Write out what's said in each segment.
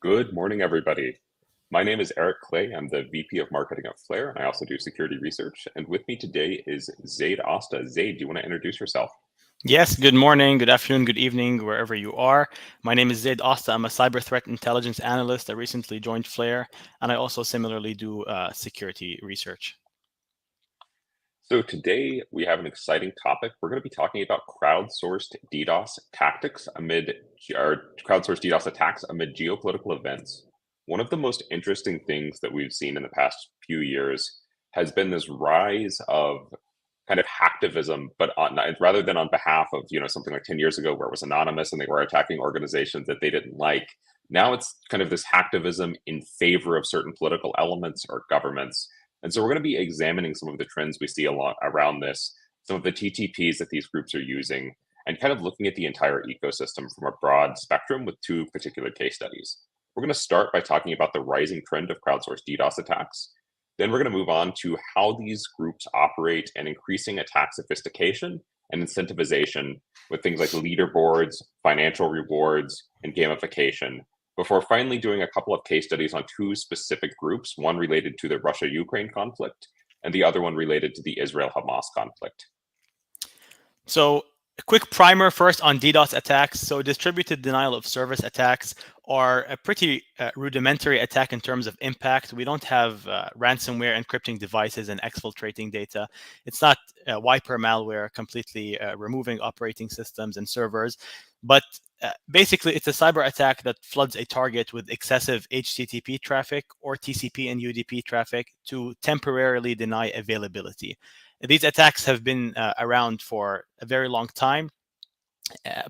Good morning, everybody. My name is Eric Clay. I'm the VP of Marketing at Flare, and I also do security research. And with me today is Zaid Asta. Zaid, do you want to introduce yourself? Yes, good morning, good afternoon, good evening, wherever you are. My name is Zaid Asta. I'm a cyber threat intelligence analyst. I recently joined Flare, and I also similarly do security research. So today we have an exciting topic. We're going to be talking about crowdsourced DDoS tactics or crowdsourced DDoS attacks amid geopolitical events. One of the most interesting things that we've seen in the past few years has been this rise of kind of hacktivism, but rather than on behalf of something like 10 years ago where it was anonymous and they were attacking organizations that they didn't like. Now it's kind of this hacktivism in favor of certain political elements or governments. And so we're going to be examining some of the trends we see a lot around this, some of the TTPs that these groups are using, and kind of looking at the entire ecosystem from a broad spectrum with two particular case studies. We're going to start by talking about the rising trend of crowdsourced DDoS attacks. Then we're going to move on to how these groups operate and increasing attack sophistication and incentivization with things like leaderboards, financial rewards, and gamification, before finally doing a couple of case studies on two specific groups, one related to the Russia-Ukraine conflict and the other one related to the Israel-Hamas conflict. So a quick primer first on DDoS attacks. So distributed denial of service attacks are a pretty rudimentary attack in terms of impact. We don't have ransomware encrypting devices and exfiltrating data. It's not wiper malware completely removing operating systems and servers, but basically it's a cyber attack that floods a target with excessive HTTP traffic or TCP and UDP traffic to temporarily deny availability. These attacks have been around for a very long time,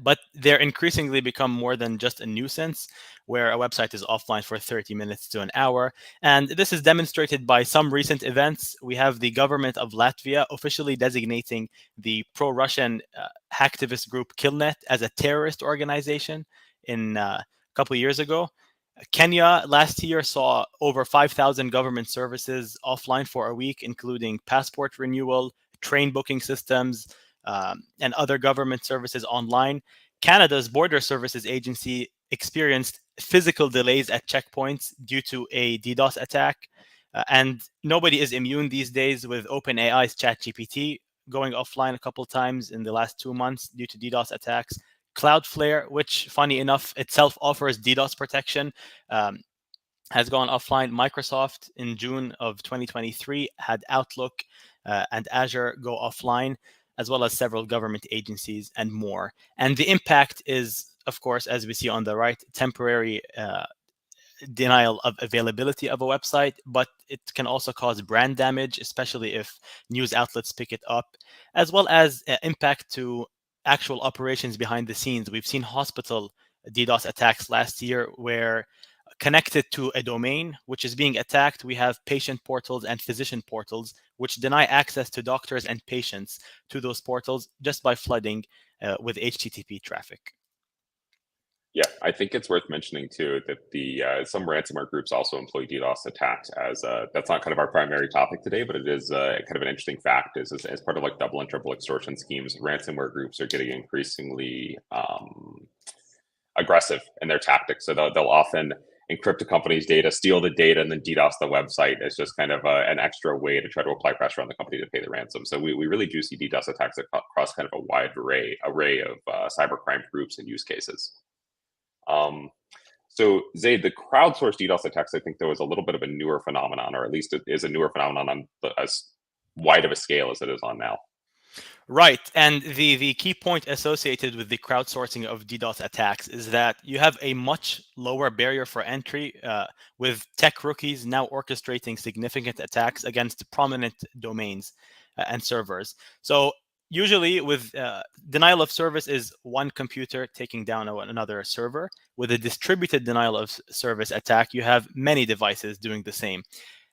but they're increasingly become more than just a nuisance where a website is offline for 30 minutes to an hour. And this is demonstrated by some recent events. We have the government of Latvia officially designating the pro-Russian hacktivist group Killnet as a terrorist organization in a couple of years ago. Kenya last year saw over 5,000 government services offline for a week, including passport renewal, train booking systems, and other government services online. Canada's Border Services Agency experienced physical delays at checkpoints due to a DDoS attack. And nobody is immune these days, with OpenAI's ChatGPT going offline a couple times in the last 2 months due to DDoS attacks. Cloudflare, which funny enough itself offers DDoS protection, has gone offline. Microsoft in June of 2023 had Outlook and Azure go offline, as well as several government agencies and more. And the impact is, of course, as we see on the right, temporary denial of availability of a website, but it can also cause brand damage, especially if news outlets pick it up, as well as impact to actual operations behind the scenes. We've seen hospital DDoS attacks last year where connected to a domain which is being attacked, we have patient portals and physician portals which deny access to doctors and patients to those portals just by flooding with HTTP traffic. Yeah, I think it's worth mentioning too that the some ransomware groups also employ DDoS attacks as that's not kind of our primary topic today, but it is kind of an interesting fact. As part of like double and triple extortion schemes, ransomware groups are getting increasingly aggressive in their tactics. So they'll often encrypt a company's data, steal the data, and then DDoS the website as just kind of an extra way to try to apply pressure on the company to pay the ransom. So we really do see DDoS attacks across kind of a wide array of cybercrime groups and use cases. So Zaid, the crowdsourced DDoS attacks, I think there was a little bit of a newer phenomenon, or at least it is a newer phenomenon on as wide of a scale as it is on now. Right. And the key point associated with the crowdsourcing of DDoS attacks is that you have a much lower barrier for entry with tech rookies now orchestrating significant attacks against prominent domains and servers. So usually with denial of service is one computer taking down another server. With a distributed denial of service attack, you have many devices doing the same.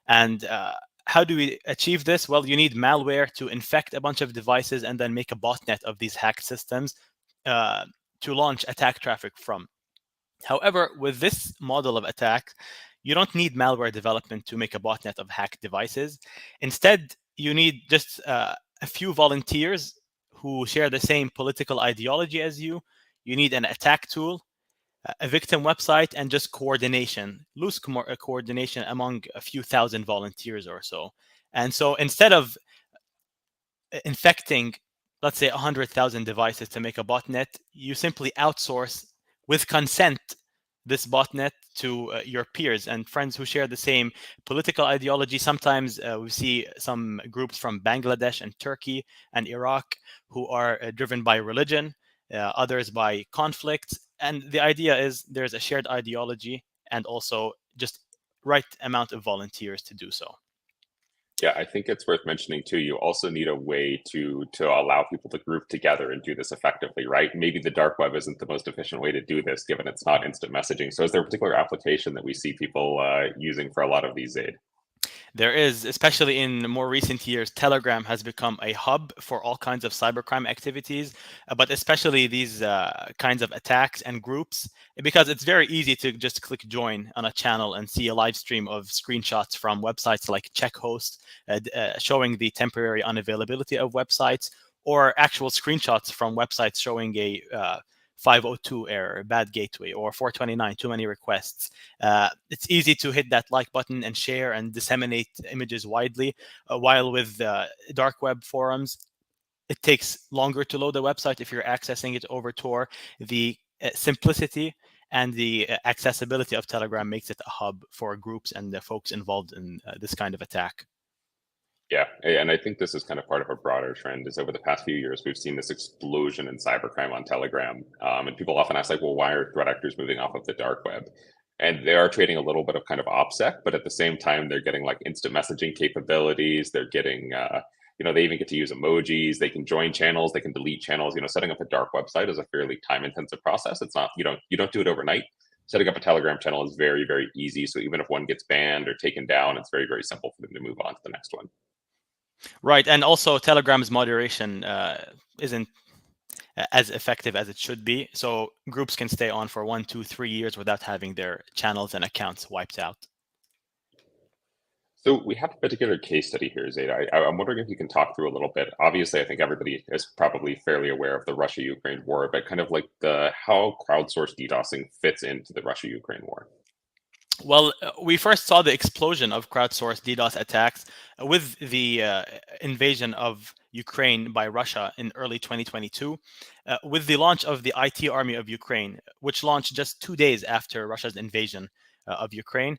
And how do we achieve this? Well, you need malware to infect a bunch of devices and then make a botnet of these hacked systems to launch attack traffic from. However, with this model of attack, you don't need malware development to make a botnet of hacked devices. Instead, you need just a few volunteers who share the same political ideology as you. You need an attack tool, a victim website and just coordination, loose coordination among a few thousand volunteers or so. And so instead of infecting, let's say, 100,000 devices to make a botnet, you simply outsource with consent this botnet to your peers and friends who share the same political ideology. Sometimes we see some groups from Bangladesh and Turkey and Iraq who are driven by religion, others by conflicts. And the idea is there's a shared ideology and also just right amount of volunteers to do so. Yeah, I think it's worth mentioning too. You also need a way to allow people to group together and do this effectively, right? Maybe the dark web isn't the most efficient way to do this, given it's not instant messaging. So, is there a particular application that we see people using for a lot of these aid? There is, especially in more recent years, Telegram has become a hub for all kinds of cybercrime activities, but especially these kinds of attacks and groups, because it's very easy to just click join on a channel and see a live stream of screenshots from websites like CheckHost showing the temporary unavailability of websites, or actual screenshots from websites showing a 502 error, bad gateway, or 429, too many requests. It's easy to hit that like button and share and disseminate images widely, while with dark web forums, it takes longer to load the website if you're accessing it over Tor. The simplicity and the accessibility of Telegram makes it a hub for groups and the folks involved in this kind of attack. Yeah, and I think this is kind of part of a broader trend. Is over the past few years, we've seen this explosion in cybercrime on Telegram, and people often ask, like, "Well, why are threat actors moving off of the dark web?" And they are trading a little bit of kind of OPSEC, but at the same time, they're getting like instant messaging capabilities. They're getting, they even get to use emojis. They can join channels. They can delete channels. Setting up a dark website is a fairly time-intensive process. It's not, you don't do it overnight. Setting up a Telegram channel is very, very easy. So even if one gets banned or taken down, it's very, very simple for them to move on to the next one. Right, and also Telegram's moderation isn't as effective as it should be. So groups can stay on for 1, 2, 3 years without having their channels and accounts wiped out. So we have a particular case study here, Zaid. I'm wondering if you can talk through a little bit. Obviously, I think everybody is probably fairly aware of the Russia-Ukraine war, but kind of like how crowdsourced DDoSing fits into the Russia-Ukraine war. Well, we first saw the explosion of crowdsourced DDoS attacks with the invasion of Ukraine by Russia in early 2022, with the launch of the IT Army of Ukraine, which launched just 2 days after Russia's invasion of Ukraine.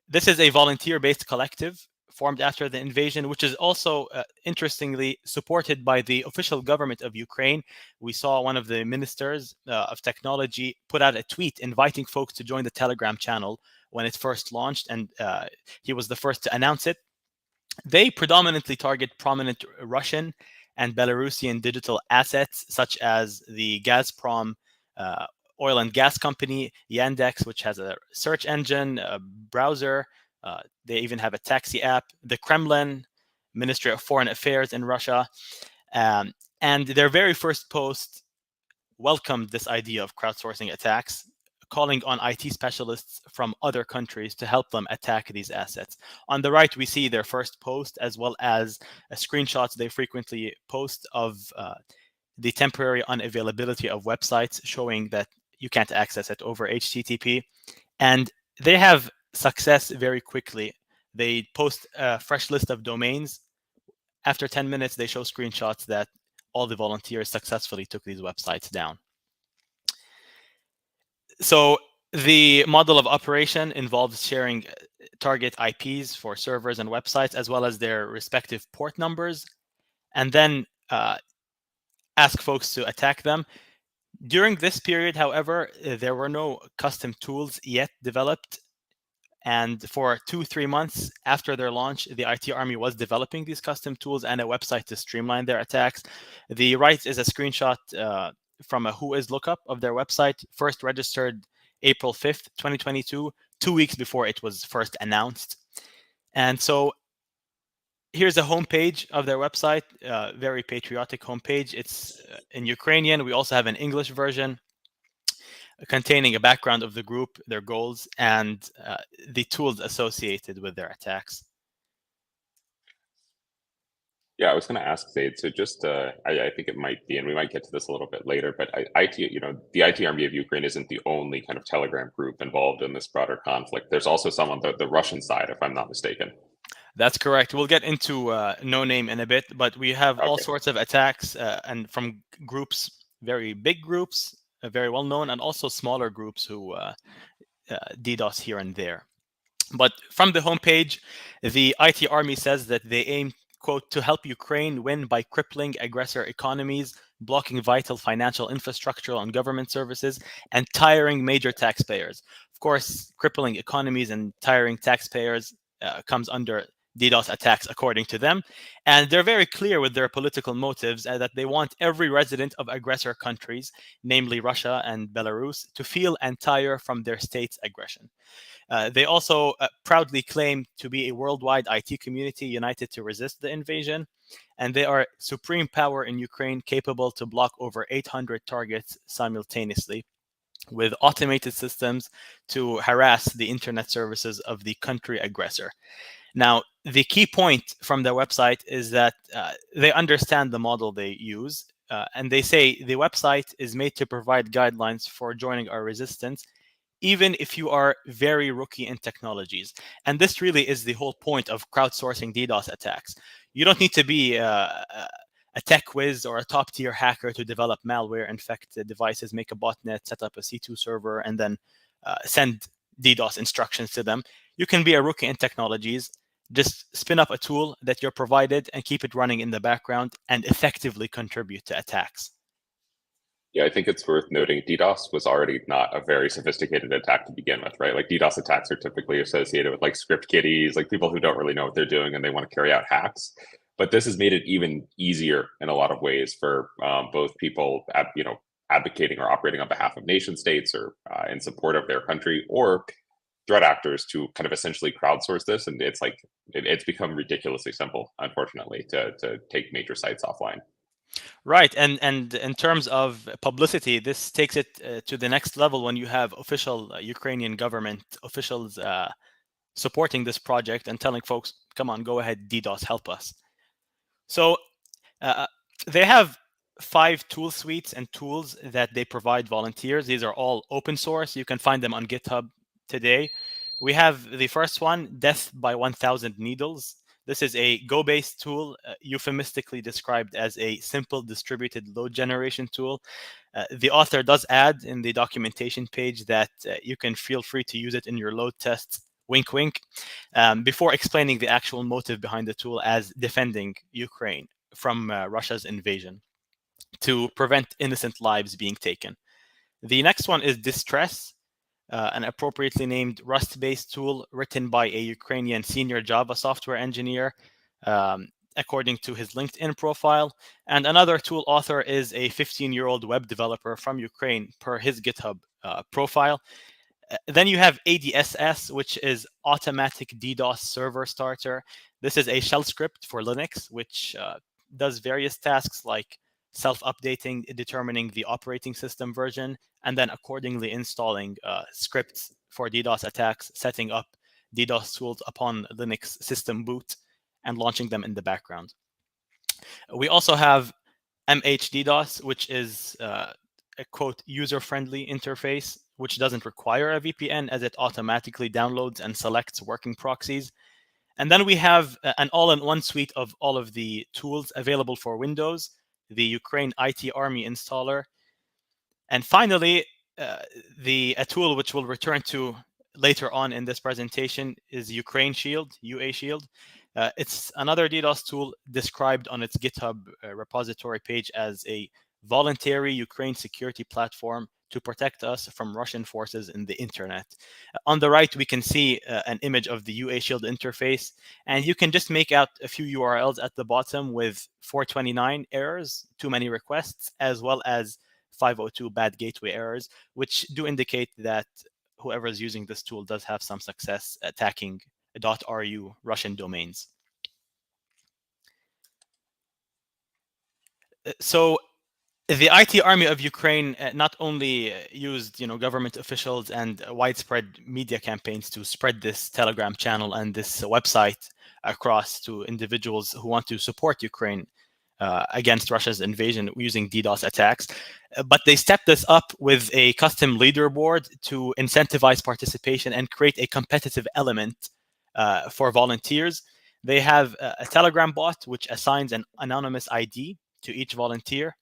This is a volunteer-based collective formed after the invasion, which is also interestingly supported by the official government of Ukraine. We saw one of the ministers of technology put out a tweet inviting folks to join the Telegram channel when it first launched, and he was the first to announce it. They predominantly target prominent Russian and Belarusian digital assets, such as the Gazprom oil and gas company, Yandex, which has a search engine, a browser. They even have a taxi app. The Kremlin, Ministry of Foreign Affairs in Russia. And their very first post welcomed this idea of crowdsourcing attacks, calling on IT specialists from other countries to help them attack these assets. On the right, we see their first post, as well as screenshots they frequently post of the temporary unavailability of websites, showing that you can't access it over HTTP. And they have success very quickly. They post a fresh list of domains. After 10 minutes, they show screenshots that all the volunteers successfully took these websites down. So the model of operation involves sharing target IPs for servers and websites, as well as their respective port numbers, and then ask folks to attack them. During this period, however, there were no custom tools yet developed. And for 2-3 months after their launch, the IT Army was developing these custom tools and a website to streamline their attacks. The right is a screenshot from a Whois lookup of their website, first registered April 5th, 2022, 2 weeks before it was first announced. And so here's a homepage of their website, very patriotic homepage. It's in Ukrainian. We also have an English version containing a background of the group, their goals, and the tools associated with their attacks. Yeah, I was going to ask Zaid. So just, I think it might be, and we might get to this a little bit later, but the IT Army of Ukraine isn't the only kind of Telegram group involved in this broader conflict. There's also some on the Russian side, if I'm not mistaken. That's correct. We'll get into no name in a bit, but we have all Okay. sorts of attacks and from groups, very big groups, very well known, and also smaller groups who DDoS here and there. But from the homepage, the IT Army says that they aim, quote, to help Ukraine win by crippling aggressor economies, blocking vital financial infrastructure on government services, and tiring major taxpayers. Of course, crippling economies and tiring taxpayers comes under DDoS attacks, according to them. And they're very clear with their political motives that they want every resident of aggressor countries, namely Russia and Belarus, to feel and tire from their state's aggression. They also proudly claim to be a worldwide IT community united to resist the invasion, and they are supreme power in Ukraine, capable to block over 800 targets simultaneously, with automated systems to harass the internet services of the country aggressor. Now, the key point from their website is that they understand the model they use, and they say the website is made to provide guidelines for joining our resistance, even if you are very rookie in technologies. And this really is the whole point of crowdsourcing DDoS attacks. You don't need to be a tech whiz or a top tier hacker to develop malware, infect devices, make a botnet, set up a C2 server, and then send DDoS instructions to them. You can be a rookie in technologies, just spin up a tool that you're provided and keep it running in the background and effectively contribute to attacks. Yeah, I think it's worth noting DDoS was already not a very sophisticated attack to begin with, right? Like DDoS attacks are typically associated with like script kiddies, like people who don't really know what they're doing and they want to carry out hacks. But this has made it even easier in a lot of ways for both people, advocating or operating on behalf of nation states or in support of their country, or threat actors to kind of essentially crowdsource this. And it's become ridiculously simple, unfortunately, to take major sites offline. Right, and in terms of publicity, this takes it to the next level when you have official Ukrainian government officials supporting this project and telling folks, "Come on, go ahead, DDoS, help us." So uh, they have 5 tool suites and tools that they provide volunteers. These are all open source. You can find them on GitHub today. We have the first one, Death by 1000 Needles. This is a Go-based tool, euphemistically described as a simple distributed load generation tool. The author does add in the documentation page that you can feel free to use it in your load tests, wink, wink, before explaining the actual motive behind the tool as defending Ukraine from Russia's invasion to prevent innocent lives being taken. The next one is Distress, an appropriately named Rust-based tool written by a Ukrainian senior Java software engineer, according to his LinkedIn profile. And another tool author is a 15-year-old web developer from Ukraine, per his GitHub profile. Then you have ADSS, which is Automatic DDoS Server Starter. This is a shell script for Linux, which does various tasks like self-updating, determining the operating system version, and then accordingly installing scripts for DDoS attacks, setting up DDoS tools upon Linux system boot, and launching them in the background. We also have MHDDoS, which is a quote user-friendly interface, which doesn't require a VPN as it automatically downloads and selects working proxies. And then we have an all-in-one suite of all of the tools available for Windows, the Ukraine IT Army installer. And finally, a tool which we'll return to later on in this presentation is Ukraine Shield, UA Shield. It's another DDoS tool described on its GitHub repository page as a voluntary Ukraine security platform to protect us from Russian forces in the internet. On the right, we can see an image of the UA Shield interface, and you can just make out a few URLs at the bottom with 429 errors, too many requests, as well as 502 bad gateway errors, which do indicate that whoever is using this tool does have some success attacking .ru Russian domains. So the IT Army of Ukraine not only used government officials and widespread media campaigns to spread this Telegram channel and this website across to individuals who want to support Ukraine against Russia's invasion using DDoS attacks. But they stepped this up with a custom leaderboard to incentivize participation and create a competitive element for volunteers. They have a Telegram bot which assigns an anonymous ID to each volunteer,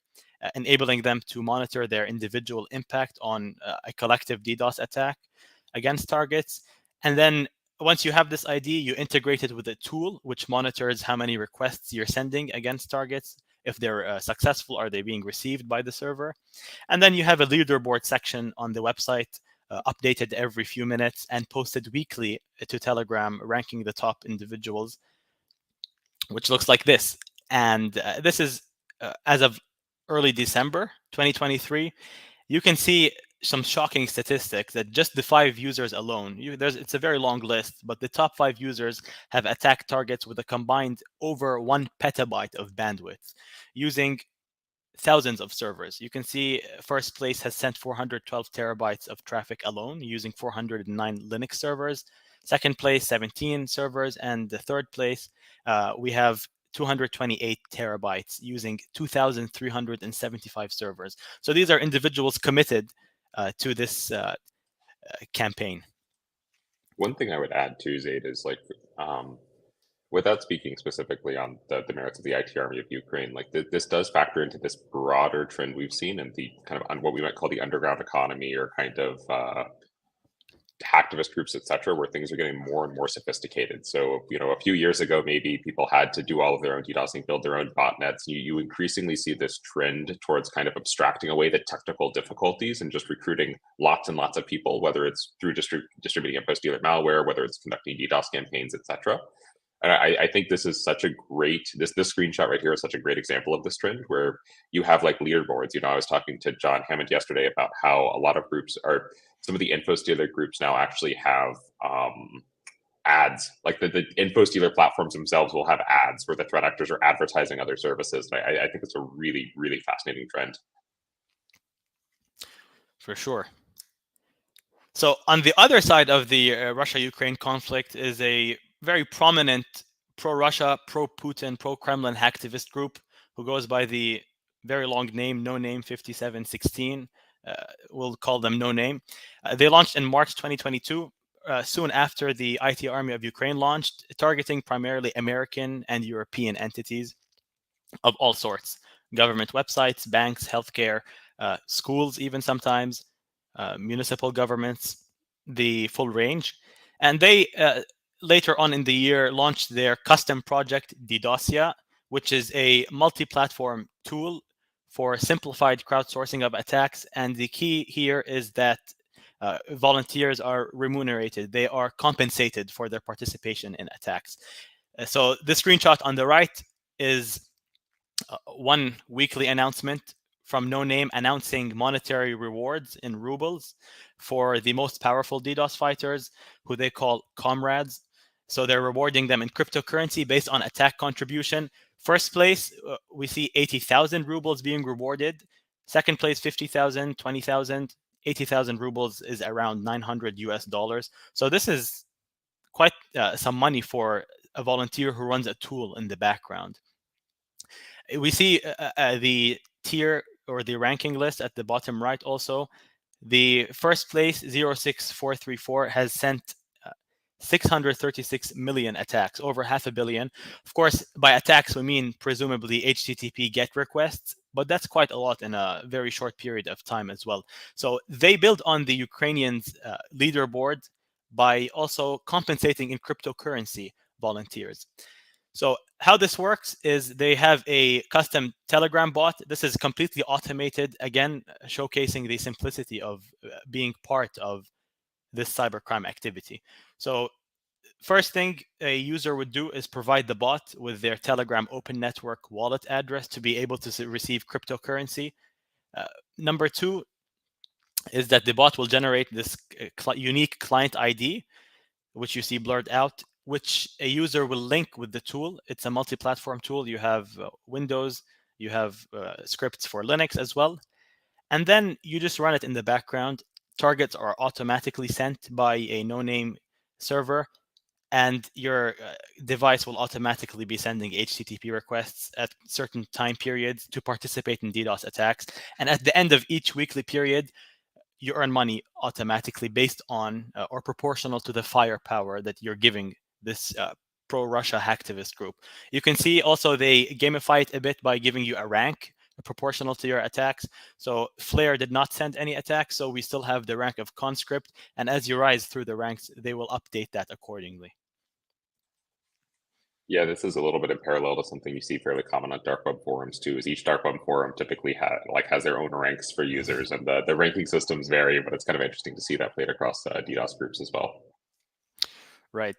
enabling them to monitor their individual impact on a collective DDoS attack against targets. And then once you have this ID, you integrate it with a tool which monitors how many requests you're sending against targets. If they're successful, are they being received by the server? And then you have a leaderboard section on the website, updated every few minutes and posted weekly to Telegram, ranking the top individuals, which looks like this. And this is as of early December 2023. You can see some shocking statistics that just the 5 users alone, it's a very long list, but the top 5 users have attacked targets with a combined over 1 petabyte of bandwidth using thousands of servers. You can see first place has sent 412 terabytes of traffic alone using 409 Linux servers. Second place, 17 servers. And the third place, we have 228 terabytes using 2,375 servers. So these are individuals committed to this campaign. One thing I would add too, Zaid, is like, without speaking specifically on the merits of the IT army of Ukraine, like this does factor into this broader trend we've seen in the kind of on what we might call the underground economy, or kind of hacktivist groups, etc., where things are getting more and more sophisticated. So, a few years ago, maybe people had to do all of their own DDoSing, build their own botnets. You increasingly see this trend towards kind of abstracting away the technical difficulties and just recruiting lots and lots of people, whether it's through distributing and post-dealer malware, whether it's conducting DDoS campaigns, etc. And I think this is such a great, this screenshot right here is such a great example of this trend, where you have like leaderboards. I was talking to John Hammond yesterday about how a lot of groups are, some of the info stealer groups now actually have ads. Like the info stealer platforms themselves will have ads where the threat actors are advertising other services. And I think it's a really, really fascinating trend. For sure. So on the other side of the Russia-Ukraine conflict is a very prominent pro-Russia, pro-Putin, pro-Kremlin hacktivist group who goes by the very long name, No Name 5716. We'll call them No Name. They launched in March 2022, soon after the IT army of Ukraine launched, targeting primarily American and European entities of all sorts, government websites, banks, healthcare, schools, even sometimes, municipal governments, the full range. And they later on in the year launched their custom project DDoSia, which is a multi-platform tool for simplified crowdsourcing of attacks. And the key here is that volunteers are remunerated. They are compensated for their participation in attacks. So the screenshot on the right is one weekly announcement from No Name announcing monetary rewards in rubles for the most powerful DDoS fighters, who they call comrades. So they're rewarding them in cryptocurrency based on attack contribution. First place, we see 80,000 rubles being rewarded. Second place, 50,000, 20,000, 80,000 rubles is around 900 US dollars. So this is quite some money for a volunteer who runs a tool in the background. We see the tier or the ranking list at the bottom right also. The first place, 06434, has sent 636 million attacks, over 500 million. Of course, by attacks, we mean presumably HTTP GET requests, but that's quite a lot in a very short period of time as well. So they build on the Ukrainians' leaderboard by also compensating in cryptocurrency volunteers. So how this works is they have a custom Telegram bot. This is completely automated, again, showcasing the simplicity of being part of this cybercrime activity. So first thing a user would do is provide the bot with their Telegram Open Network wallet address to be able to receive cryptocurrency. Number two is that the bot will generate this unique client ID, which you see blurred out, which a user will link with the tool. It's a multi-platform tool. You have Windows, you have scripts for Linux as well. And then you just run it in the background. Targets are automatically sent by a no-name server. and your device will automatically be sending HTTP requests at certain time periods to participate in DDoS attacks. And at the end of each weekly period, you earn money automatically based on or proportional to the firepower that you're giving this pro-Russia hacktivist group. You can see also they gamify it a bit by giving you a rank proportional to your attacks. So Flare did not send any attacks, so we still have the rank of conscript. And as you rise through the ranks, they will update that accordingly. Yeah, this is a little bit in parallel to something you see fairly common on dark web forums too. Is each dark web forum typically has their own ranks for users, and the ranking systems vary. But it's kind of interesting to see that played across DDoS groups as well. Right.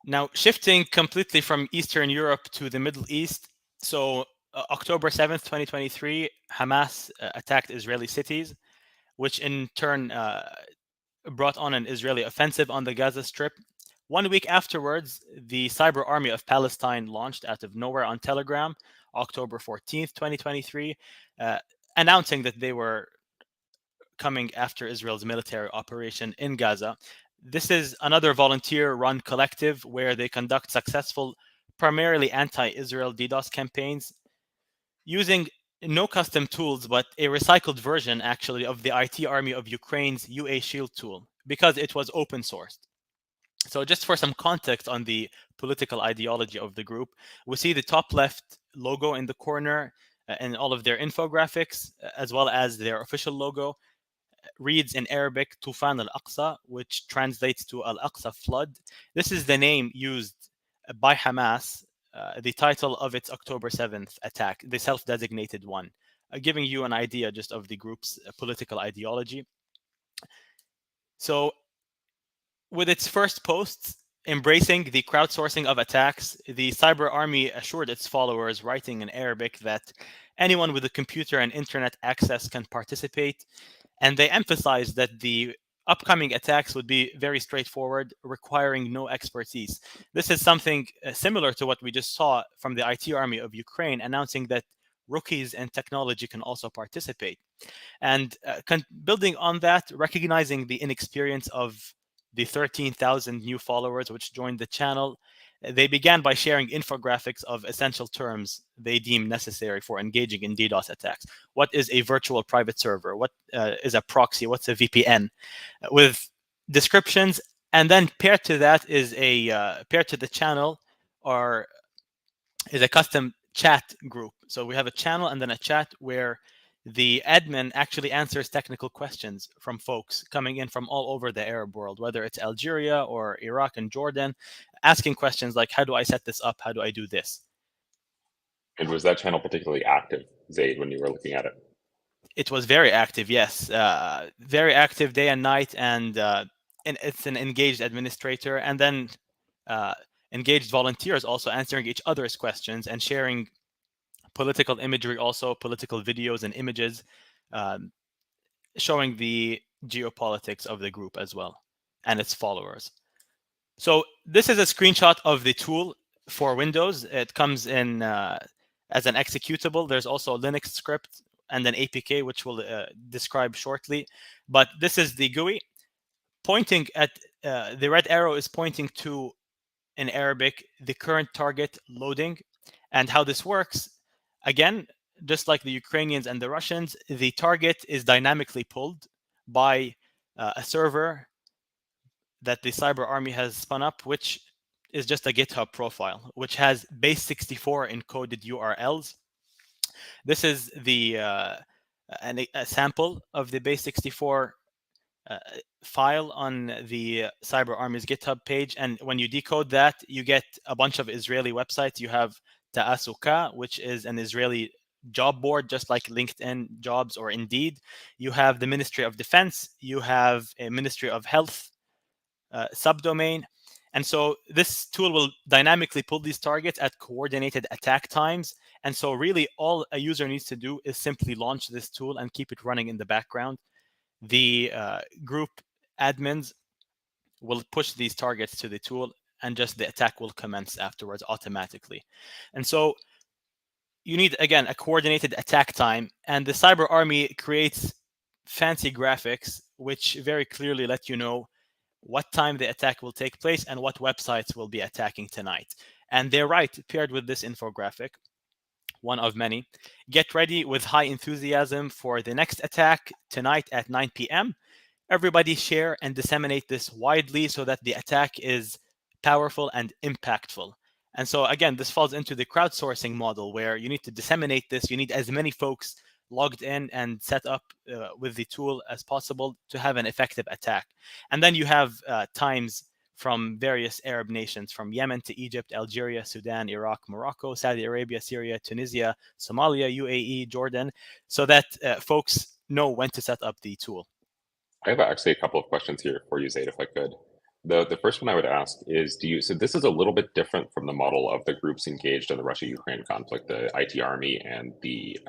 Now, shifting completely from Eastern Europe to the Middle East. So October 7th, 2023, Hamas attacked Israeli cities, which in turn brought on an Israeli offensive on the Gaza Strip. 1 week afterwards, the Cyber Army of Palestine launched out of nowhere on Telegram, October 14th, 2023, announcing that they were coming after Israel's military operation in Gaza. This is another volunteer-run collective where they conduct successful, primarily anti-Israel DDoS campaigns using no custom tools, but a recycled version, actually, of the IT Army of Ukraine's UA Shield tool, because it was open sourced. So just for some context on the political ideology of the group, we see the top left logo in the corner and all of their infographics, as well as their official logo, reads in Arabic Tufan al-Aqsa, which translates to Al-Aqsa flood. This is the name used by Hamas, the title of its October 7th attack, the self-designated one, giving you an idea just of the group's political ideology. So with its first posts embracing the crowdsourcing of attacks, the cyber army assured its followers, writing in Arabic, that anyone with a computer and internet access can participate. And they emphasized that the upcoming attacks would be very straightforward, requiring no expertise. This is something similar to what we just saw from the IT Army of Ukraine, announcing that rookies in technology can also participate. And building on that, recognizing the inexperience of the 13,000 new followers which joined the channel, they began by sharing infographics of essential terms they deem necessary for engaging in DDoS attacks. What is a virtual private server? What is a proxy? What's a VPN? With descriptions, and then paired to that is paired to the channel or is a custom chat group. So we have a channel and then a chat where the admin actually answers technical questions from folks coming in from all over the Arab world, whether it's Algeria or Iraq and Jordan, asking questions like, how do I set this up? How do I do this? And was that channel particularly active, Zaid, when you were looking at it? It was very active, yes. Very active day and night, and it's an engaged administrator, and then engaged volunteers also answering each other's questions and sharing political imagery, also political videos and images, showing the geopolitics of the group as well and its followers. So this is a screenshot of the tool for Windows. It comes in as an executable. There's also a Linux script and an APK, which we'll describe shortly. But this is the GUI. Pointing at the red arrow is pointing to, in Arabic, the current target loading. And how this works, again, just like the Ukrainians and the Russians, the target is dynamically pulled by a server that the cyber army has spun up, which is just a GitHub profile, which has base64 encoded URLs. This is the a sample of the base64 file on the cyber army's GitHub page, and when you decode that, you get a bunch of Israeli websites. You have Ta'asuka, which is an Israeli job board, just like LinkedIn Jobs or Indeed. You have the Ministry of Defense. You have a Ministry of Health subdomain. And so this tool will dynamically pull these targets at coordinated attack times. And so really all a user needs to do is simply launch this tool and keep it running in the background. The group admins will push these targets to the tool, and just the attack will commence afterwards automatically. And so you need, again, a coordinated attack time. And the cyber army creates fancy graphics which very clearly let you know what time the attack will take place, and what websites will be attacking tonight. And they're right, paired with this infographic, one of many. Get ready with high enthusiasm for the next attack tonight at 9 p.m. Everybody share and disseminate this widely so that the attack is powerful and impactful. And so again, this falls into the crowdsourcing model where you need to disseminate this. You need as many folks logged in and set up with the tool as possible to have an effective attack. And then you have times from various Arab nations, from Yemen to Egypt, Algeria, Sudan, Iraq, Morocco, Saudi Arabia, Syria, Tunisia, Somalia, UAE, Jordan, so that folks know when to set up the tool. I have actually a couple of questions here for you, Zaid, if I could. The first one I would ask is, so this is a little bit different from the model of the groups engaged in the Russia-Ukraine conflict, the IT Army and the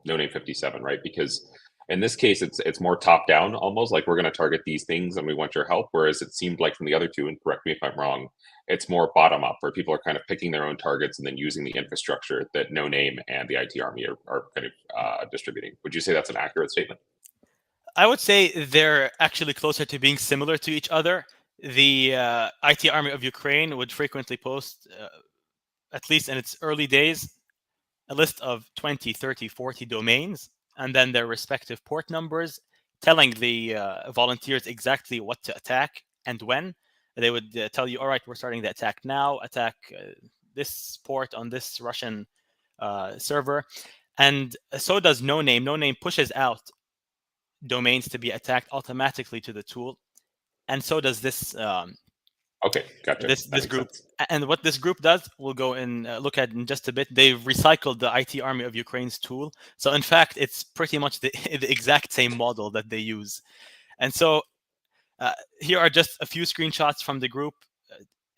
No Name 57, right? Because in this case, it's more top-down, almost like we're going to target these things and we want your help. Whereas it seemed like from the other two, and correct me if I'm wrong, it's more bottom-up, where people are kind of picking their own targets and then using the infrastructure that No Name and the IT Army are kind of distributing. Would you say that's an accurate statement? I would say they're actually closer to being similar to each other. The IT Army of Ukraine would frequently post, at least in its early days, a list of 20, 30, 40 domains, and then their respective port numbers, telling the volunteers exactly what to attack and when. They would tell you, all right, we're starting the attack now, attack this port on this Russian server. And so does No Name. No Name pushes out domains to be attacked automatically to the tool, and so does this Okay, gotcha. this group. And what this group does, we'll go and look at in just a bit. They've recycled the IT Army of Ukraine's tool, so in fact, it's pretty much the exact same model that they use. And so here are just a few screenshots from the group.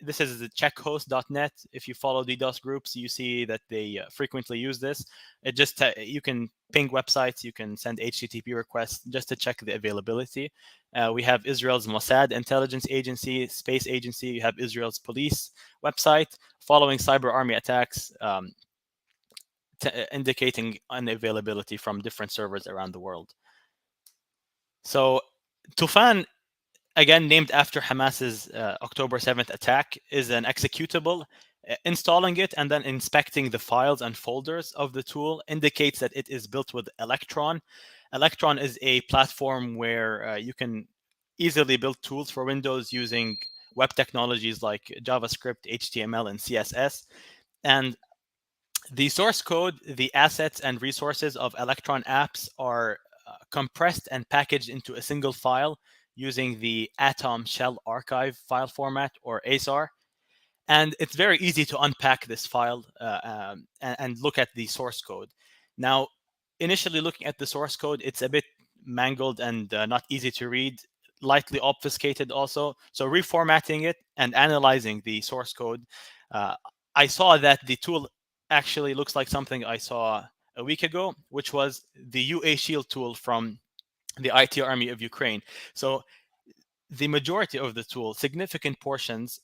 This is the checkhost.net. If you follow DDoS groups, you see that they frequently use this. It just you can ping websites, you can send HTTP requests just to check the availability. We have Israel's Mossad intelligence agency, space agency. You have Israel's police website following cyber army attacks, indicating unavailability from different servers around the world. So Tufan, again named after Hamas's October 7th attack, is an executable. Installing it and then inspecting the files and folders of the tool indicates that it is built with Electron. Electron is a platform where you can easily build tools for Windows using web technologies like JavaScript, HTML, and CSS. And the source code, the assets and resources of Electron apps are compressed and packaged into a single file using the Atom Shell Archive file format, or ASAR. And it's very easy to unpack this file and look at the source code. Now, initially looking at the source code, it's a bit mangled and not easy to read, lightly obfuscated also. So reformatting it and analyzing the source code, I saw that the tool actually looks like something I saw a week ago, which was the UA Shield tool from the IT Army of Ukraine. So the majority of the tool, significant portions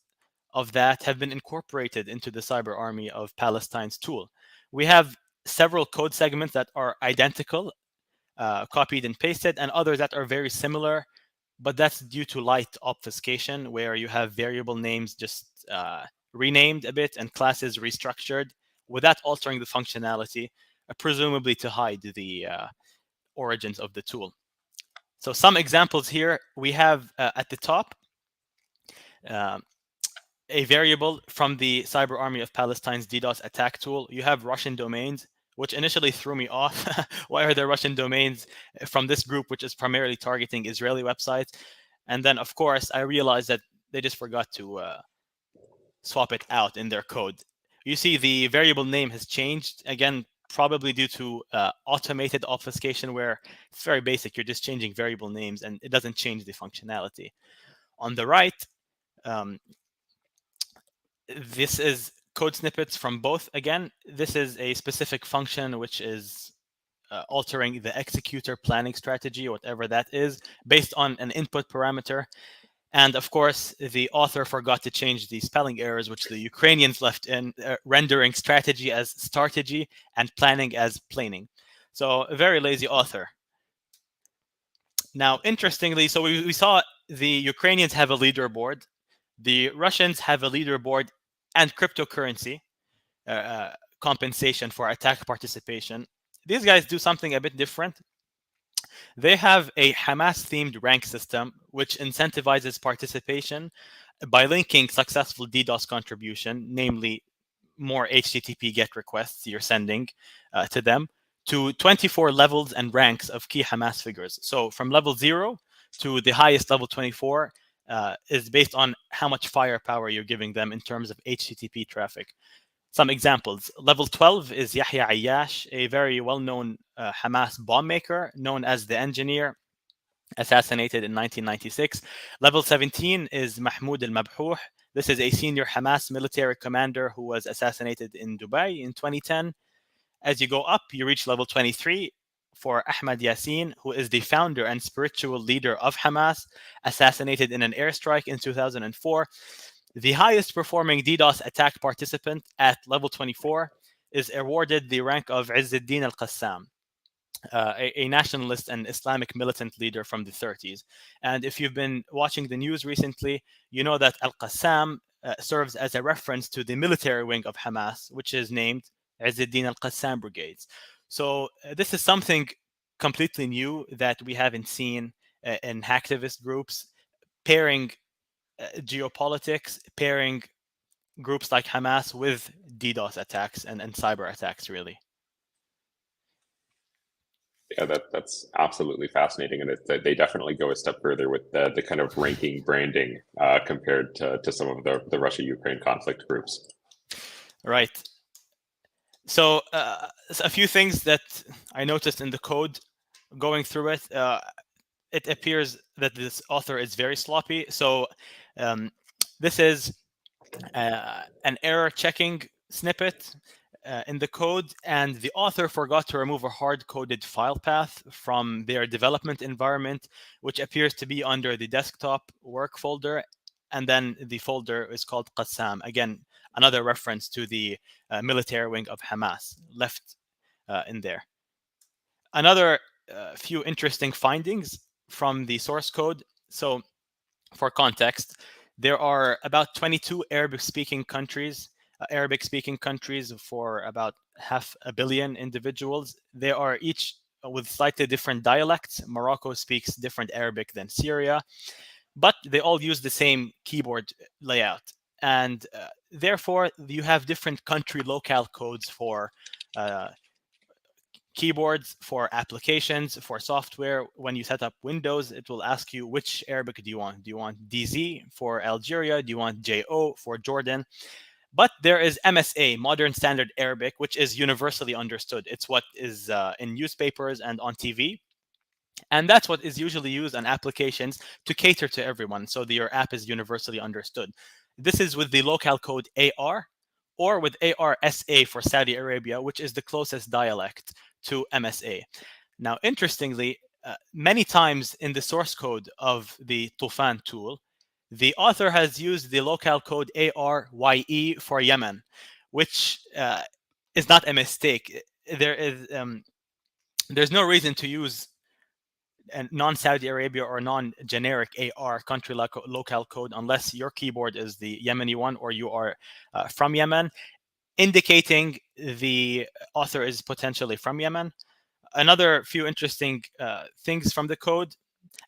of that, have been incorporated into the Cyber Army of Palestine's tool. We have several code segments that are identical, copied and pasted, and others that are very similar, but that's due to light obfuscation, where you have variable names just renamed a bit and classes restructured without altering the functionality, presumably to hide the origins of the tool. So some examples here, we have at the top a variable from the Cyber Army of Palestine's DDoS attack tool. You have Russian domains, which initially threw me off. Why are there Russian domains from this group, which is primarily targeting Israeli websites? And then, of course, I realized that they just forgot to swap it out in their code. You see the variable name has changed, again, probably due to automated obfuscation, where it's very basic. You're just changing variable names and it doesn't change the functionality. On the right, this is code snippets from both. Again, this is a specific function which is altering the executor planning strategy, whatever that is, based on an input parameter. And of course, the author forgot to change the spelling errors, which the Ukrainians left in, rendering strategy as startegy and planning as planning. So a very lazy author. Now, interestingly, so we saw the Ukrainians have a leaderboard. The Russians have a leaderboard and cryptocurrency compensation for attack participation. These guys do something a bit different. They have a Hamas-themed rank system, which incentivizes participation by linking successful DDoS contribution, namely more HTTP GET requests you're sending to them, to 24 levels and ranks of key Hamas figures. So from level 0 to the highest level 24 is based on how much firepower you're giving them in terms of HTTP traffic. Some examples. Level 12 is Yahya Ayyash, a very well-known Hamas bomb maker, known as the engineer, assassinated in 1996. Level 17 is Mahmoud al-Mabhouh. This is a senior Hamas military commander who was assassinated in Dubai in 2010. As you go up, you reach level 23 for Ahmad Yassin, who is the founder and spiritual leader of Hamas, assassinated in an airstrike in 2004. The highest performing DDoS attack participant at level 24 is awarded the rank of Izzuddin al-Qassam, a nationalist and Islamic militant leader from the 30s. And if you've been watching the news recently, you know that al-Qassam serves as a reference to the military wing of Hamas, which is named Izzuddin al-Qassam Brigades. So this is something completely new that we haven't seen in hacktivist groups, pairing geopolitics, pairing groups like Hamas with DDoS attacks and cyber attacks, really. Yeah, that's absolutely fascinating, and they definitely go a step further with the kind of ranking branding compared to some of the Russia-Ukraine conflict groups. Right. So a few things that I noticed in the code going through it. It appears that this author is very sloppy. So this is an error checking snippet in the code, and the author forgot to remove a hard-coded file path from their development environment, which appears to be under the desktop work folder, and then the folder is called Qassam. Again, another reference to the military wing of Hamas left in there. Another few interesting findings from the source code. So for context, there are about 22 Arabic-speaking countries for about 500 million individuals. They are each with slightly different dialects. Morocco speaks different Arabic than Syria, but they all use the same keyboard layout. And therefore, you have different country locale codes for keyboards, for applications, for software. When you set up Windows, it will ask you which Arabic do you want. Do you want DZ for Algeria? Do you want JO for Jordan? But there is MSA, Modern Standard Arabic, which is universally understood. It's what is in newspapers and on TV. And that's what is usually used on applications to cater to everyone. So your app is universally understood. This is with the locale code AR, or with ARSA for Saudi Arabia, which is the closest dialect to MSA. Now, interestingly, many times in the source code of the Tufan tool, the author has used the locale code ARYE for Yemen, which is not a mistake. There's no reason to use a non-Saudi Arabia or non-generic AR country locale code unless your keyboard is the Yemeni one or you are from Yemen, indicating the author is potentially from Yemen. Another few interesting things from the code.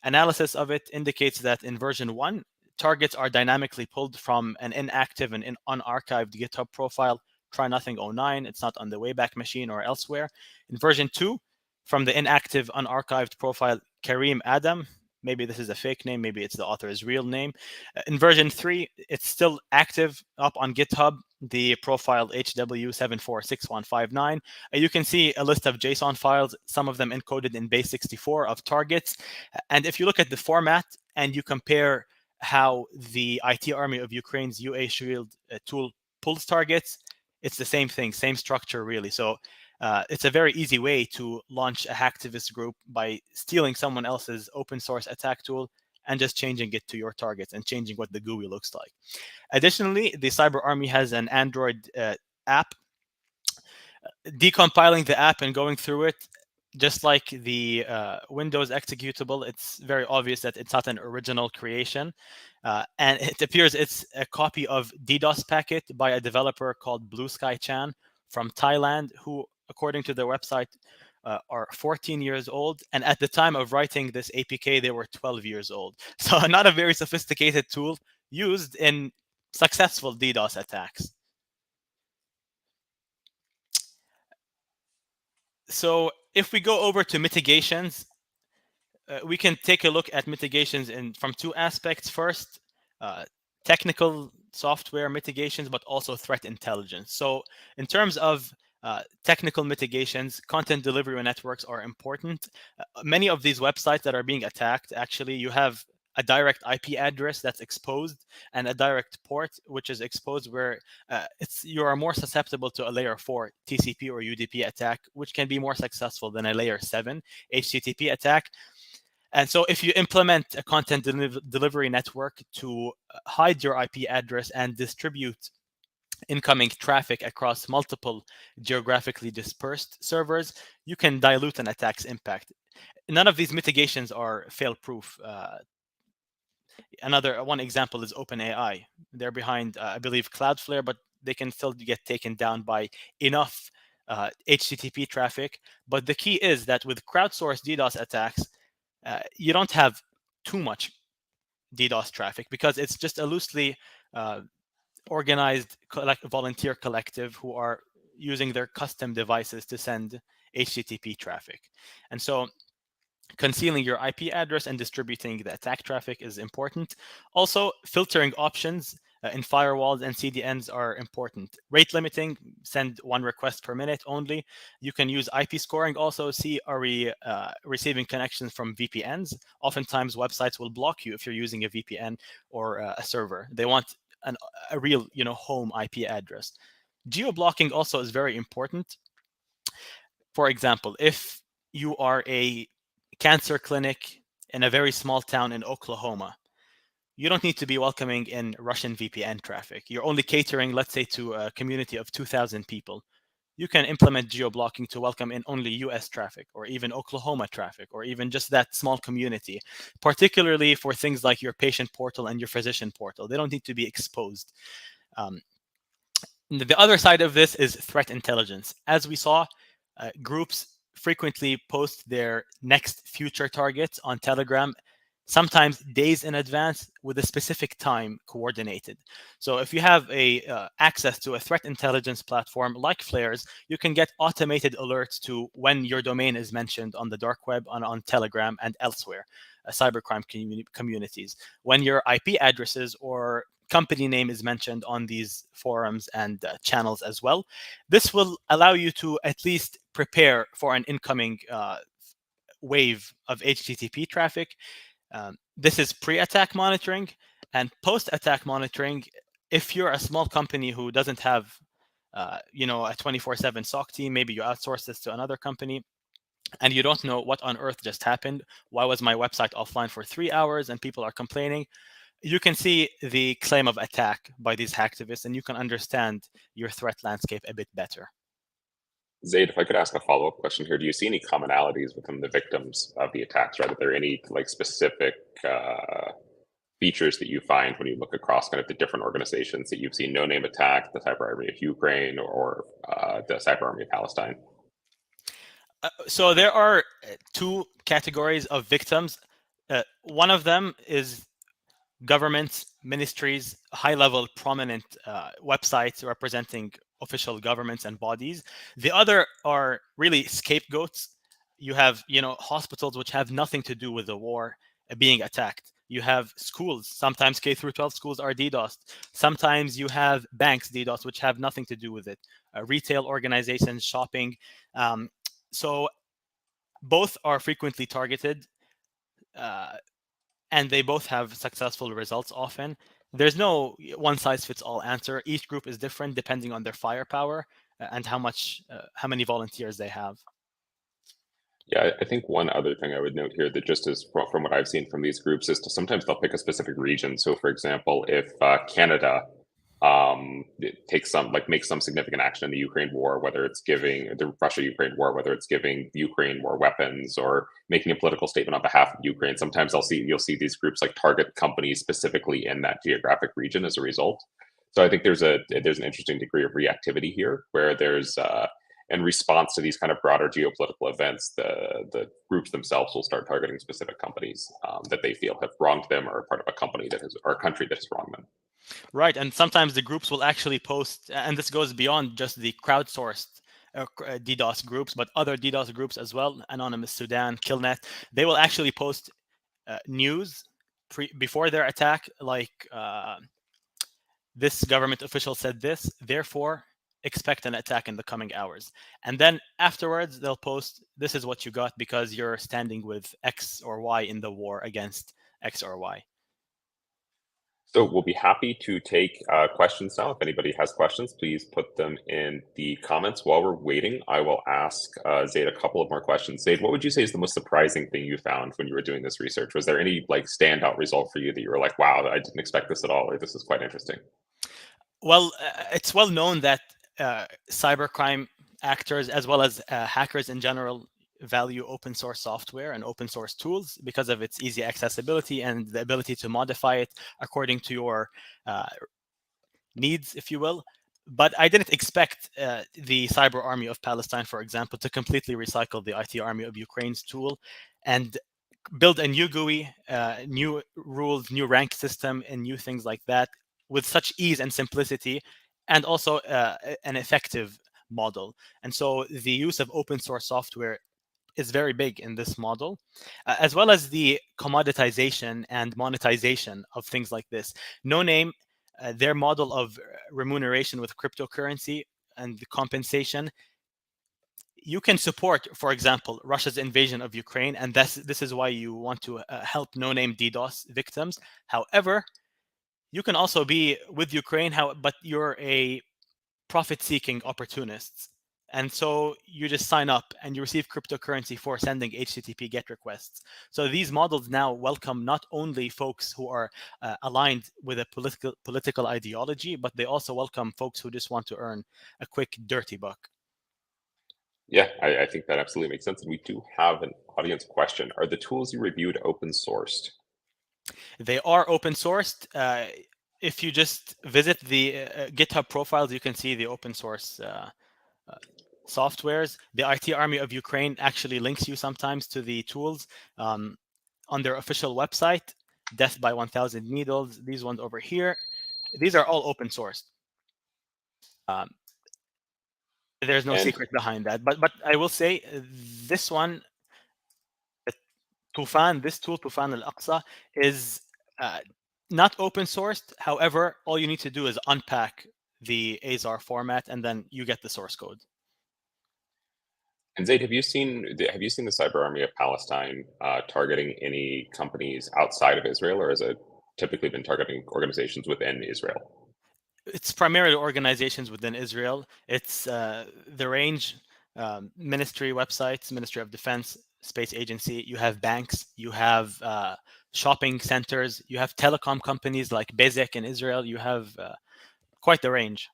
Analysis of it indicates that in version 1, targets are dynamically pulled from an inactive and unarchived GitHub profile, Try Nothing 09. It's not on the Wayback Machine or elsewhere. In version 2, from the inactive, unarchived profile Kareem Adam. Maybe this is a fake name. Maybe it's the author's real name. In version 3, it's still active up on GitHub, the profile HW746159. You can see a list of JSON files, some of them encoded in base64 of targets. And if you look at the format and you compare how the IT Army of Ukraine's UA Shield tool pulls targets, it's the same thing, same structure, really. So it's a very easy way to launch a hacktivist group by stealing someone else's open source attack tool and just changing it to your targets and changing what the GUI looks like. Additionally, the Cyber Army has an Android app. Decompiling the app and going through it, just like the Windows executable, it's very obvious that it's not an original creation. And it appears it's a copy of DDoS packet by a developer called Blue Sky Chan from Thailand, who, according to their website, are 14 years old. And at the time of writing this APK, they were 12 years old. So not a very sophisticated tool used in successful DDoS attacks. So if we go over to mitigations, we can take a look at mitigations from two aspects. First, technical software mitigations, but also threat intelligence. So in terms of technical mitigations, content delivery networks are important. Many of these websites that are being attacked, actually, you have a direct IP address that's exposed and a direct port which is exposed, where you are more susceptible to a layer 4 TCP or UDP attack, which can be more successful than a layer 7 HTTP attack. And so if you implement a content delivery network to hide your IP address and distribute incoming traffic across multiple geographically dispersed servers, you can dilute an attack's impact. None of these mitigations are fail-proof. One example is OpenAI. They're behind, I believe, Cloudflare, but they can still get taken down by enough HTTP traffic. But the key is that with crowdsourced DDoS attacks, you don't have too much DDoS traffic because it's just a loosely organized volunteer collective who are using their custom devices to send HTTP traffic. And so concealing your IP address and distributing the attack traffic is important. Also, filtering options in firewalls and CDNs are important. Rate limiting, send one request per minute only. You can use IP scoring also. See, are we receiving connections from VPNs? Oftentimes, websites will block you if you're using a VPN or a server. They want a real, home IP address. Geo-blocking also is very important. For example, if you are a cancer clinic in a very small town in Oklahoma, you don't need to be welcoming in Russian VPN traffic. You're only catering, let's say, to a community of 2,000 people. You can implement geo-blocking to welcome in only US traffic, or even Oklahoma traffic, or even just that small community, particularly for things like your patient portal and your physician portal. They don't need to be exposed. The other side of this is threat intelligence. As we saw, groups frequently post their next future targets on Telegram, sometimes days in advance with a specific time coordinated. So if you have access to a threat intelligence platform like Flares, you can get automated alerts to when your domain is mentioned on the dark web, on Telegram and elsewhere, cybercrime communities, when your IP addresses or company name is mentioned on these forums and channels as well. This will allow you to at least prepare for an incoming wave of HTTP traffic. This is pre-attack monitoring, and post-attack monitoring. If you're a small company who doesn't have a 24/7 SOC team, maybe you outsource this to another company, and you don't know what on earth just happened. Why was my website offline for 3 hours and people are complaining? You can see the claim of attack by these hacktivists, and you can understand your threat landscape a bit better. Zaid, if I could ask a follow-up question here, do you see any commonalities within the victims of the attacks? Right? Are there any specific features that you find when you look across kind of the different organizations that you've seen? No Name attack, the Cyber Army of Ukraine, or the Cyber Army of Palestine? So there are two categories of victims. One of them is governments, ministries, high-level prominent websites representing official governments and bodies. The other are really scapegoats. You have, hospitals which have nothing to do with the war being attacked. You have schools. Sometimes K through 12 schools are DDoSed. Sometimes you have banks DDoS, which have nothing to do with it. Retail organizations, shopping. So both are frequently targeted. And they both have successful results often. There's no one-size-fits-all answer. Each group is different depending on their firepower and how many volunteers they have. Yeah, I think one other thing I would note here that just is from what I've seen from these groups is sometimes they'll pick a specific region. So, for example, if Canada make some significant action in the Ukraine war, whether it's giving the Russia-Ukraine war, whether it's giving Ukraine more weapons or making a political statement on behalf of Ukraine. Sometimes you'll see these groups like target companies specifically in that geographic region as a result. So I think there's an interesting degree of reactivity here, where there's in response to these kind of broader geopolitical events, the groups themselves will start targeting specific companies that they feel have wronged them, or are part of a company that has, or a country that has wronged them. Right, and sometimes the groups will actually post, and this goes beyond just the crowdsourced DDoS groups, but other DDoS groups as well, Anonymous Sudan, Killnet. They will actually post news before their attack, like this government official said this, therefore expect an attack in the coming hours. And then afterwards, they'll post, this is what you got because you're standing with X or Y in the war against X or Y. So we'll be happy to take questions now. If anybody has questions, please put them in the comments. While we're waiting, I will ask Zaid a couple of more questions. Zaid, what would you say is the most surprising thing you found when you were doing this research? Was there any like standout result for you that you were like, wow, I didn't expect this at all, or this is quite interesting? Well, it's well known that cybercrime actors, as well as hackers in general, value open source software and open source tools because of its easy accessibility and the ability to modify it according to your needs, if you will. But I didn't expect the Cyber Army of Palestine, for example, to completely recycle the IT Army of Ukraine's tool and build a new GUI, new rules, new rank system, and new things like that with such ease and simplicity, and also an effective model. And so the use of open source software is very big in this model, as well as the commoditization and monetization of things like this. No Name, their model of remuneration with cryptocurrency and the compensation, you can support, for example, Russia's invasion of Ukraine, and this is why you want to help No Name DDoS victims. However, you can also be with Ukraine, but you're a profit-seeking opportunist. And so you just sign up and you receive cryptocurrency for sending HTTP GET requests. So these models now welcome not only folks who are aligned with a political ideology, but they also welcome folks who just want to earn a quick, dirty buck. Yeah, I think that absolutely makes sense. And we do have an audience question. Are the tools you reviewed open sourced? They are open sourced. If you just visit the GitHub profiles, you can see the open source softwares. The IT Army of Ukraine actually links you sometimes to the tools on their official website, Death by 1000 Needles, these ones over here. These are all open sourced. There's no secret behind that. But I will say this one, Tufan, this tool, Tufan al-Aqsa, is not open sourced. However, all you need to do is unpack the Azar format, and then you get the source code. And Zaid, have you seen the Cyber Army of Palestine targeting any companies outside of Israel, or has it typically been targeting organizations within Israel? It's primarily organizations within Israel. It's the range, ministry websites, Ministry of Defense, Space Agency. You have banks, you have shopping centers, you have telecom companies like Bezek in Israel. You have quite the range.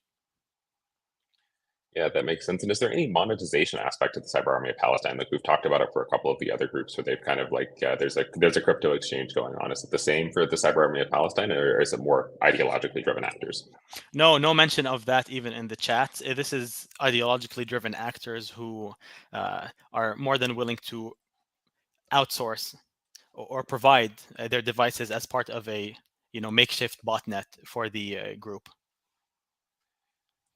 Yeah, that makes sense. And is there any monetization aspect to the Cyber Army of Palestine? Like we've talked about it for a couple of the other groups where they've kind of like there's a crypto exchange going on. Is it the same for the Cyber Army of Palestine, or is it more ideologically driven actors? No mention of that even in the chat. This is ideologically driven actors who are more than willing to outsource or provide their devices as part of a makeshift botnet for the group.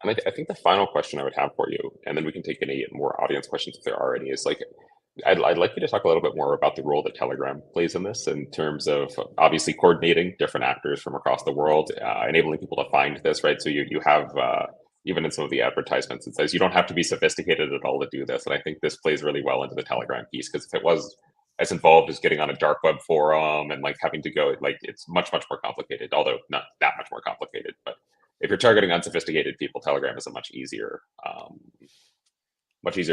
And I think the final question I would have for you, and then we can take any more audience questions if there are any, is like, I'd like you to talk a little bit more about the role that Telegram plays in this, in terms of obviously coordinating different actors from across the world, enabling people to find this, right? So you have, even in some of the advertisements, it says you don't have to be sophisticated at all to do this. And I think this plays really well into the Telegram piece, because if it was as involved as getting on a dark web forum and like having to go, like it's much more complicated, although not that much more complicated, but if you're targeting unsophisticated people, Telegram is a much easier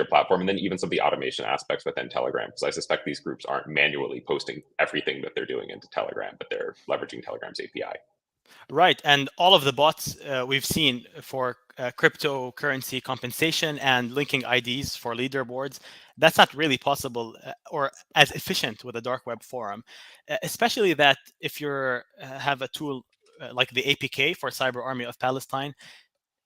platform. And then even some of the automation aspects within Telegram, because I suspect these groups aren't manually posting everything that they're doing into Telegram, but they're leveraging Telegram's API. Right, and all of the bots we've seen for cryptocurrency compensation and linking IDs for leaderboards, that's not really possible or as efficient with a dark web forum, especially that if you have a tool like the APK for Cyber Army of Palestine,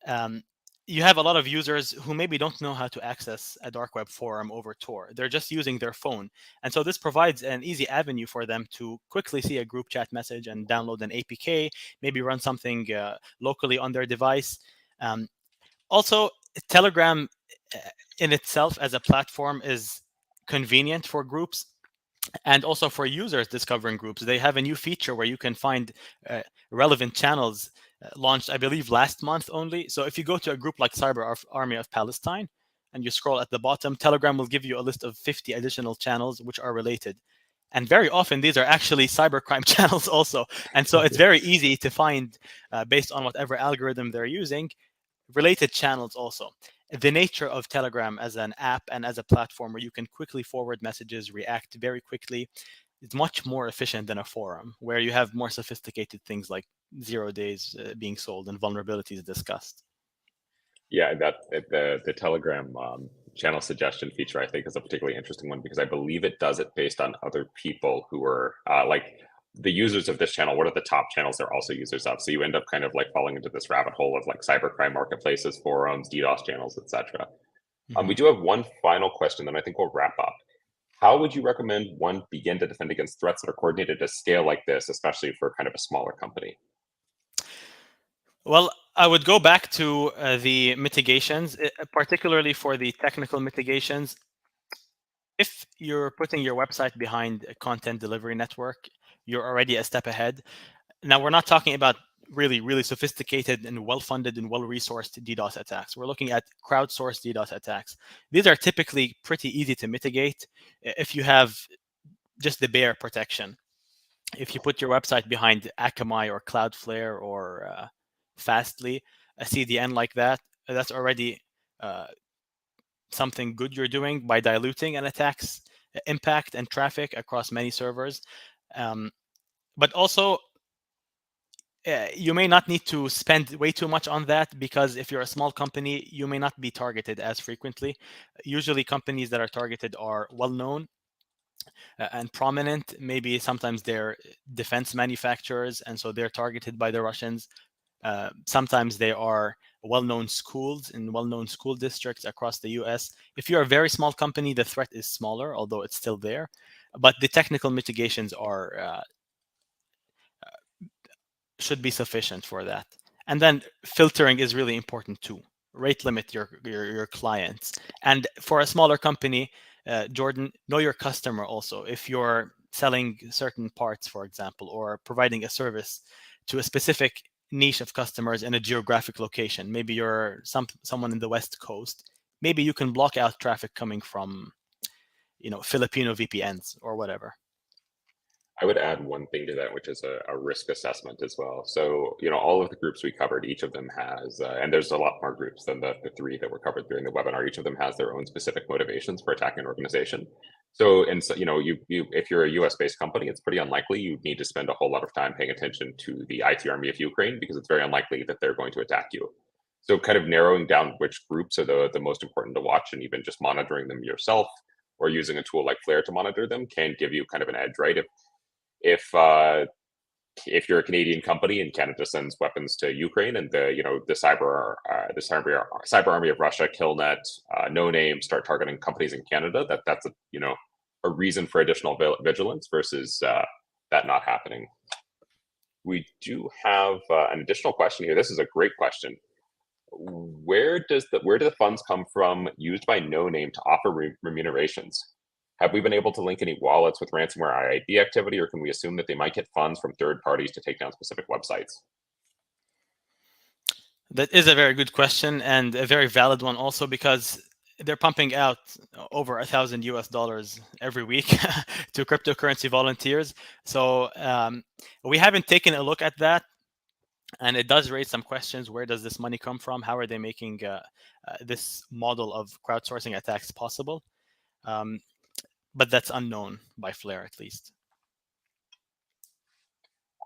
um, you have a lot of users who maybe don't know how to access a dark web forum over Tor. They're just using their phone. And so this provides an easy avenue for them to quickly see a group chat message and download an APK, maybe run something locally on their device. Um, Also, Telegram in itself as a platform is convenient for groups and also for users discovering groups. They have a new feature where you can find relevant channels launched, I believe, last month only. So if you go to a group like Army of Palestine and you scroll at the bottom, Telegram will give you a list of 50 additional channels which are related. And very often these are actually cybercrime channels also. And so it's very easy to find, based on whatever algorithm they're using, related channels also. The nature of Telegram as an app and as a platform where you can quickly forward messages, react very quickly, is much more efficient than a forum where you have more sophisticated things like 0 days being sold and vulnerabilities discussed. Yeah, that the Telegram channel suggestion feature I think is a particularly interesting one because I believe it does it based on other people who are like the users of this channel. What are the top channels they're also users of? So you end up kind of like falling into this rabbit hole of like cybercrime marketplaces, forums, DDoS channels, etc. Mm-hmm. We do have one final question, then I think we'll wrap up. How would you recommend one begin to defend against threats that are coordinated to scale like this, especially for kind of a smaller company? Well, I would go back to the mitigations, particularly for the technical mitigations. If you're putting your website behind a content delivery network, you're already a step ahead. Now, we're not talking about really, really sophisticated and well-funded and well-resourced DDoS attacks. We're looking at crowdsourced DDoS attacks. These are typically pretty easy to mitigate if you have just the bare protection. If you put your website behind Akamai or Cloudflare or Fastly, a CDN like that, that's already something good you're doing by diluting an attack's impact and traffic across many servers. But also, you may not need to spend way too much on that because if you're a small company, you may not be targeted as frequently. Usually, companies that are targeted are well known and prominent. Maybe sometimes they're defense manufacturers, and so they're targeted by the Russians. Sometimes they are well-known schools in well-known school districts across the US. If you're a very small company, the threat is smaller, although it's still there. But the technical mitigations are should be sufficient for that. And then filtering is really important too. Rate limit your clients. And for a smaller company, Jordan, know your customer also. If you're selling certain parts, for example, or providing a service to a specific niche of customers in a geographic location, maybe you're someone in the West Coast, maybe you can block out traffic coming from, Filipino VPNs or whatever. I would add one thing to that, which is a risk assessment as well. So, all of the groups we covered, each of them has, and there's a lot more groups than the three that were covered during the webinar. Each of them has their own specific motivations for attacking an organization. So, if you're a US based company, it's pretty unlikely you need to spend a whole lot of time paying attention to the IT army of Ukraine because it's very unlikely that they're going to attack you. So, kind of narrowing down which groups are the most important to watch and even just monitoring them yourself or using a tool like Flare to monitor them can give you kind of an edge, right? If if you're a Canadian company and Canada sends weapons to Ukraine and the cyber army of Russia, Killnet, No Name start targeting companies in Canada, that's a reason for additional vigilance versus that not happening. We do have an additional question here. This is a great question. Where do the funds come from used by No Name to offer remunerations? Have we been able to link any wallets with ransomware IID activity, or can we assume that they might get funds from third parties to take down specific websites? That is a very good question and a very valid one also because they're pumping out over $1,000 every week to cryptocurrency volunteers. So we haven't taken a look at that, and it does raise some questions. Where does this money come from? How are they making this model of crowdsourcing attacks possible? But that's unknown by Flare, at least.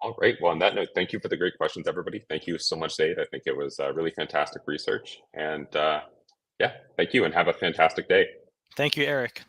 All right. Well, on that note, thank you for the great questions, everybody. Thank you so much, Zaid. I think it was really fantastic research. And yeah, thank you and have a fantastic day. Thank you, Eric.